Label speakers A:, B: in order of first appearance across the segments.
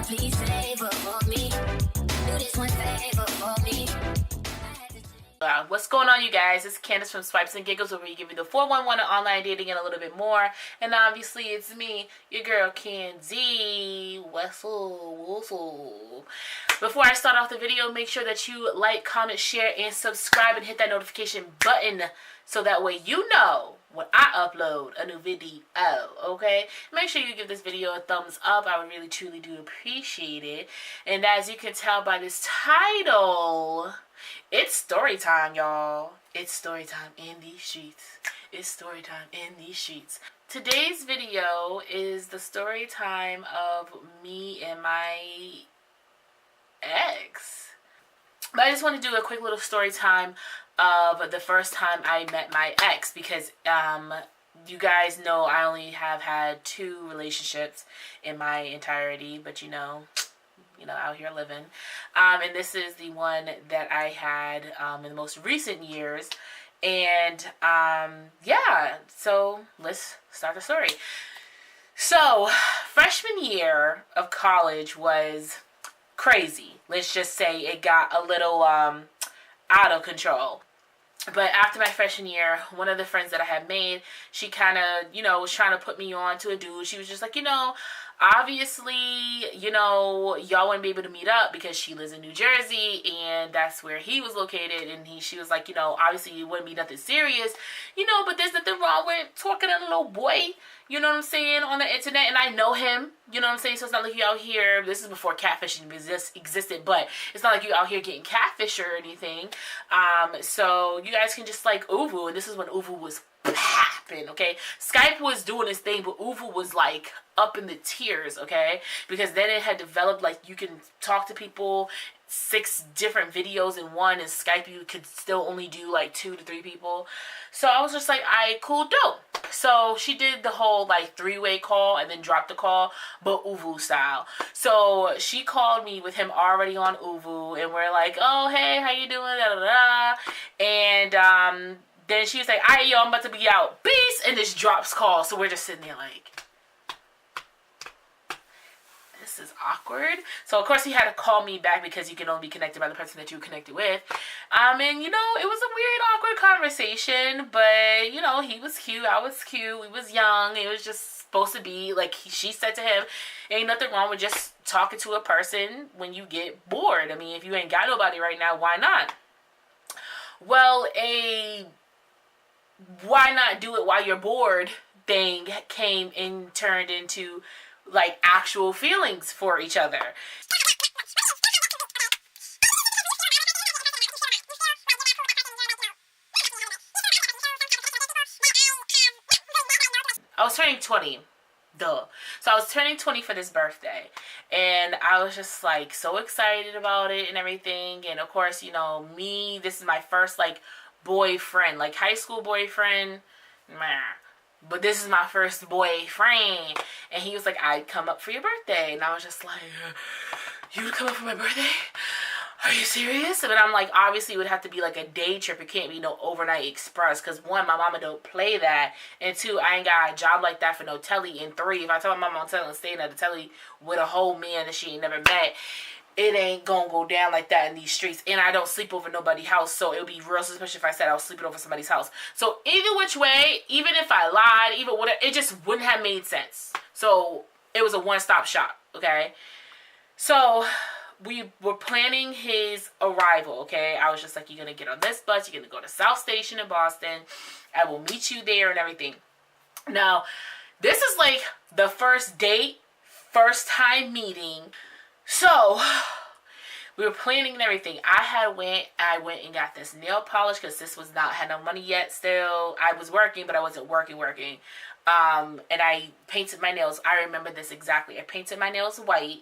A: Please favor for me. Do this one favor for me.
B: What's going on, you guys? It's Candace from Swipes and Giggles, where we give you the 411 of online dating and a little bit more. And obviously, it's me, your girl, Kenzie. What's up? Before I start off the video, make sure that you like, comment, share, and subscribe, and hit that notification button so that way you know when I upload a new video, okay? Make sure you give this video a thumbs up. I would really, truly do appreciate it. And as you can tell by this title, it's story time, y'all. It's story time in these streets. It's story time in these streets. Today's video is the story time of me and my ex. But I just want to do a quick little story time of the first time I met my ex, because you guys know I only have had 2 relationships in my entirety, but you know, out here living. And this is the one that I had in the most recent years. And yeah, so let's start the story. So freshman year of college was crazy. Let's just say it got a little out of control. But after my freshman year, one of the friends that I had made, she kind of, was trying to put me on to a dude. She was just like, obviously, y'all wouldn't be able to meet up because she lives in New Jersey and that's where he was located. And she was like, obviously it wouldn't be nothing serious, but there's nothing wrong with talking to a little boy, you know what I'm saying, on the internet. And I know him, you know what I'm saying? So it's not like you out here, this is before catfishing existed, but it's not like you out here getting catfish or anything. So you guys can just like Uvu, and this is when Uvu was popping, okay? Skype was doing its thing, but Uvu was like up in the tiers, okay? Because then it had developed like you can talk to people 6 different videos in one, and Skype you could still only do like 2 to 3 people. So I was just like, alright, cool, dope. So she did the whole like 3-way call and then dropped the call, but Uvu style. So she called me with him already on Uvu, and we're like, oh hey, how you doing, da da da. And then she was like, alright, yo, I'm about to be out, peace, and this drops call. So we're just sitting there like, this is awkward. So of course he had to call me back because you can only be connected by the person that you connected with. And it was a weird, awkward conversation, but he was cute, I was cute, we was young. It was just supposed to be like she said to him, ain't nothing wrong with just talking to a person when you get bored. I mean, if you ain't got nobody right now, why not? Well, why not do it while you're bored thing came and turned into like actual feelings for each other. I was turning 20. Duh. So I was turning 20 for this birthday, and I was just like so excited about it and everything. And of course, me, this is my first like boyfriend, like high school boyfriend, but this is my first boyfriend. And he was like, I'd come up for your birthday. And I was just like, you would come up for my birthday? Are you serious? But I'm like, obviously it would have to be like a day trip. It can't be no overnight express, because 1, my mama don't play that, and 2, I ain't got a job like that for no telly, and 3, if I tell my mama I'm telling staying at the telly with a whole man that she ain't never met, it ain't gonna go down like that in these streets. And I don't sleep over nobody's house, so it would be real suspicious if I said I was sleeping over somebody's house. So either which way, even if I lied, even whatever, it just wouldn't have made sense. So it was a one-stop shop, okay? So we were planning his arrival, okay? I was just like, you're gonna get on this bus, you're gonna go to South Station in Boston, I will meet you there and everything. Now, this is like the first date, first time meeting. So we were planning and everything. I went and got this nail polish, because this was not, had no money yet still. I was working, but I wasn't working. And I painted my nails. I remember this exactly. I painted my nails white,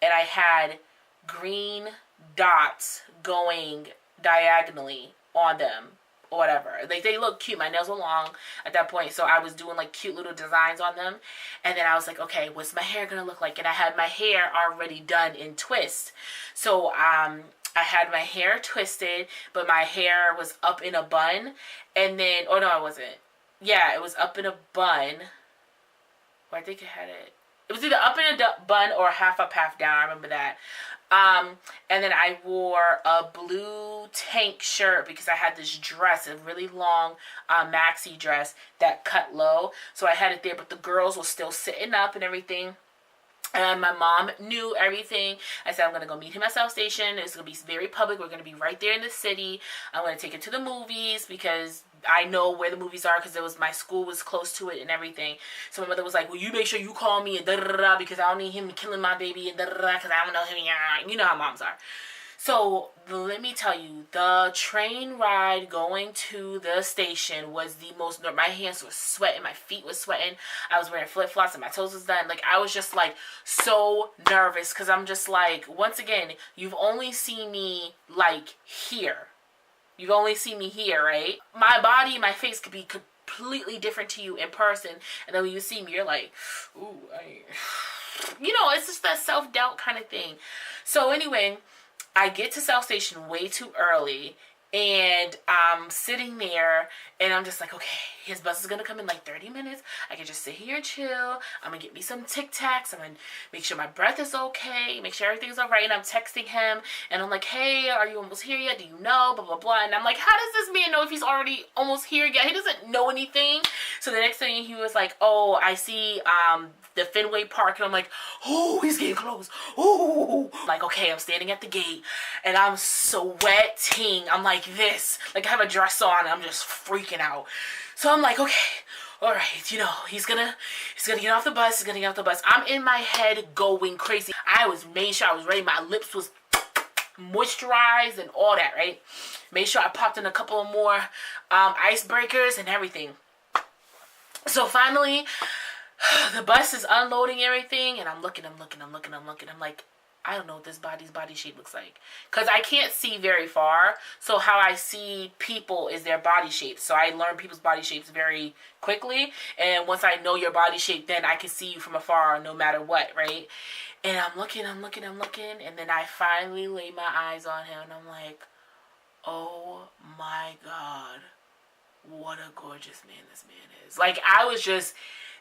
B: and I had green dots going diagonally on them, or whatever. Like, they look cute. My nails were long at that point, so I was doing like cute little designs on them. And then I was like, okay, what's my hair gonna look like? And I had my hair already done in twist. So I had my hair twisted, but my hair was up in a bun. And then, oh no, it wasn't. Yeah, it was up in a bun. Or I think I had it. It was either up in a bun or half up, half down. I remember that. And then I wore a blue tank shirt because I had this dress, a really long maxi dress that cut low. So I had it there, but the girls were still sitting up and everything. And my mom knew everything. I said, I'm going to go meet him at South Station. It's going to be very public. We're going to be right there in the city. I'm going to take him to the movies because I know where the movies are because my school was close to it and everything. So my mother was like, well, you make sure you call me and da-da-da-da because I don't need him killing my baby and da-da-da-da because I don't know him. You know how moms are. So let me tell you, the train ride going to the station was the most, my hands were sweating, my feet were sweating, I was wearing flip-flops and my toes was done. Like, I was just like so nervous because I'm just like, once again, you've only seen me like here. You've only seen me here, right? My body, my face could be completely different to you in person, and then when you see me, you're like, ooh, you know, it's just that self-doubt kind of thing. So anyway, I get to South Station way too early, and I'm sitting there, and I'm just like, okay, his bus is going to come in like 30 minutes. I can just sit here and chill. I'm going to get me some Tic Tacs. I'm going to make sure my breath is okay, make sure everything's all right, and I'm texting him, and I'm like, hey, are you almost here yet? Do you know? Blah, blah, blah. And I'm like, how does this man know if he's already almost here yet? He doesn't know anything. So the next thing he was like, oh, I see the Fenway Park, and I'm like, oh, he's getting close. Oh, like, okay, I'm standing at the gate, and I'm sweating. I'm like this, like I have a dress on, and I'm just freaking out. So I'm like, okay, all right, you know, he's gonna get off the bus. He's gonna get off the bus. I'm in my head going crazy. I was made sure I was ready. My lips was moisturized and all that, right? Made sure I popped in a couple of more icebreakers and everything. So finally, the bus is unloading everything, and I'm looking. I'm like, I don't know what this body shape looks like. Because I can't see very far. So how I see people is their body shape. So I learn people's body shapes very quickly. And once I know your body shape, then I can see you from afar no matter what, right? And I'm looking. And then I finally lay my eyes on him. And I'm like, oh my God. What a gorgeous man this man is. Like, I was just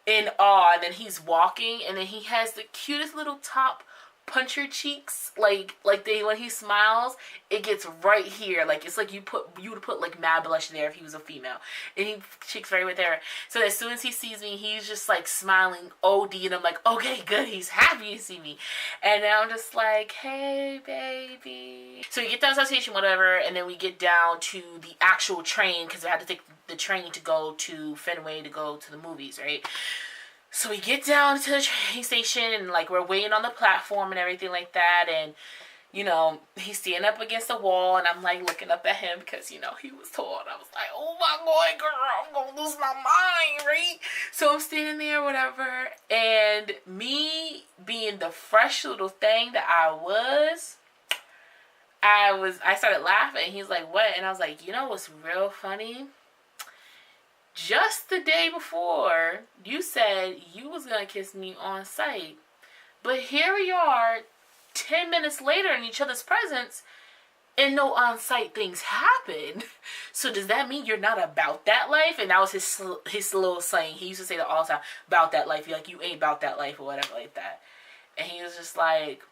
B: in awe. And then he's walking. And then he has the cutest little top puncher cheeks, like when he smiles, it gets right here, like it's like you would put like mad blush there if he was a female, and he cheeks right there. So as soon as he sees me, he's just like smiling OD, and I'm like, okay, good, he's happy to see me. And then I'm just like, hey baby. So we get down to the station, whatever, and then we get down to the actual train because we had to take the train to go to Fenway to go to the movies, right? So we get down to the train station, and like we're waiting on the platform and everything like that, and you know, he's standing up against the wall, and I'm like looking up at him because, you know, he was tall, and I was like, oh my God, girl, I'm gonna lose my mind, right? So I'm standing there, whatever, and me being the fresh little thing that I started laughing. He's like, what? And I was like, you know what's real funny? Just the day before, you said you was going to kiss me on sight. But here we are, 10 minutes later in each other's presence, and no on-site things happen. So does that mean you're not about that life? And that was his little saying. He used to say that all the time, about that life. You're like, you ain't about that life or whatever like that. And he was just like,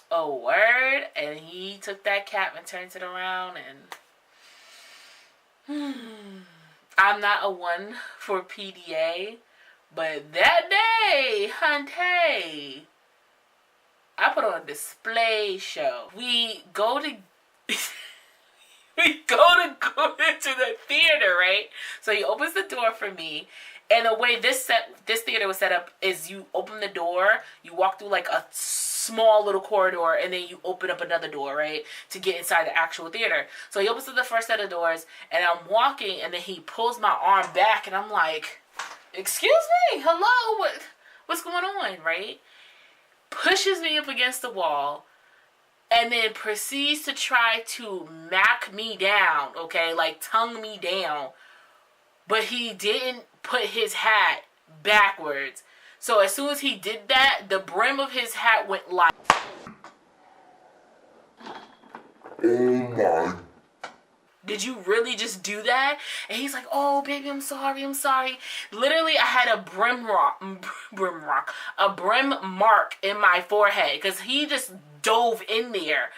B: oh, word? And he took that cap and turned it around, and I'm not a one for PDA, but that day, hunty, I put on a display show. We go to go into the theater, right? So he opens the door for me, and the way this theater was set up is you open the door, you walk through like a small little corridor, and then you open up another door, right, to get inside the actual theater. So he opens up the first set of doors, and I'm walking, and then he pulls my arm back, and I'm like, excuse me, hello, what's going on, right? Pushes me up against the wall, and then proceeds to try to mac me down, okay, like tongue me down, but he didn't put his hat backwards. So as soon as he did that, the brim of his hat went like. Oh my. did you really just do that? And he's like, oh, baby, I'm sorry. Literally, I had a brim mark in my forehead because he just dove in there.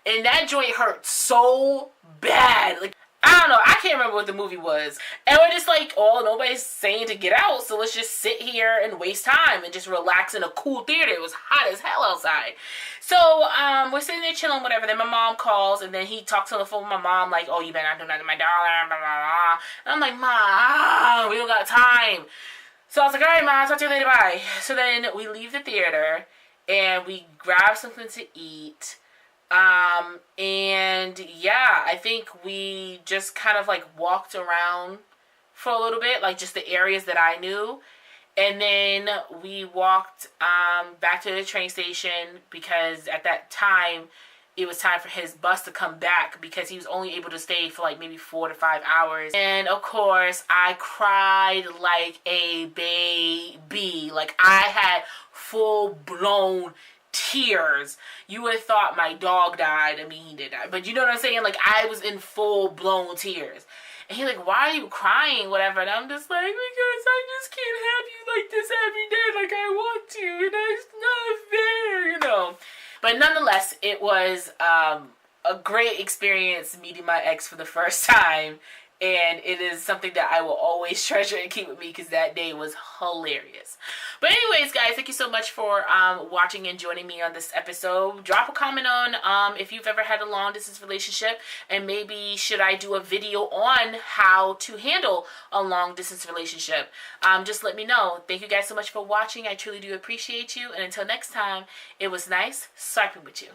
B: And that joint hurt so bad. Like, I don't know. I can't remember what the movie was. And we're just like, oh, nobody's saying to get out, so let's just sit here and waste time and just relax in a cool theater. It was hot as hell outside. So, we're sitting there chilling, whatever. Then my mom calls, and then he talks on the phone with my mom, like, oh, you better not do nothing to my daughter, blah, blah, blah. And I'm like, Mom, we don't got time. So I was like, all right, Mom, I'll talk to you later, bye. So then we leave the theater, and we grab something to eat. And yeah, I think we just kind of like walked around for a little bit, like just the areas that I knew. And then we walked, back to the train station because at that time it was time for his bus to come back because he was only able to stay for like maybe 4 to 5 hours. And of course I cried like a baby. Like I had full blown tears. You would have thought my dog died. I mean, he did die, but you know what I'm saying? Like I was in full blown tears. And he's like, why are you crying, whatever? And I'm just like, because I just can't have you like this every day like I want to, and it's not fair, you know. But nonetheless, it was a great experience meeting my ex for the first time. And it is something that I will always treasure and keep with me because that day was hilarious. But anyways, guys, thank you so much for watching and joining me on this episode. Drop a comment on if you've ever had a long distance relationship, and maybe should I do a video on how to handle a long distance relationship. Just let me know. Thank you guys so much for watching. I truly do appreciate you. And until next time, it was nice swiping with you.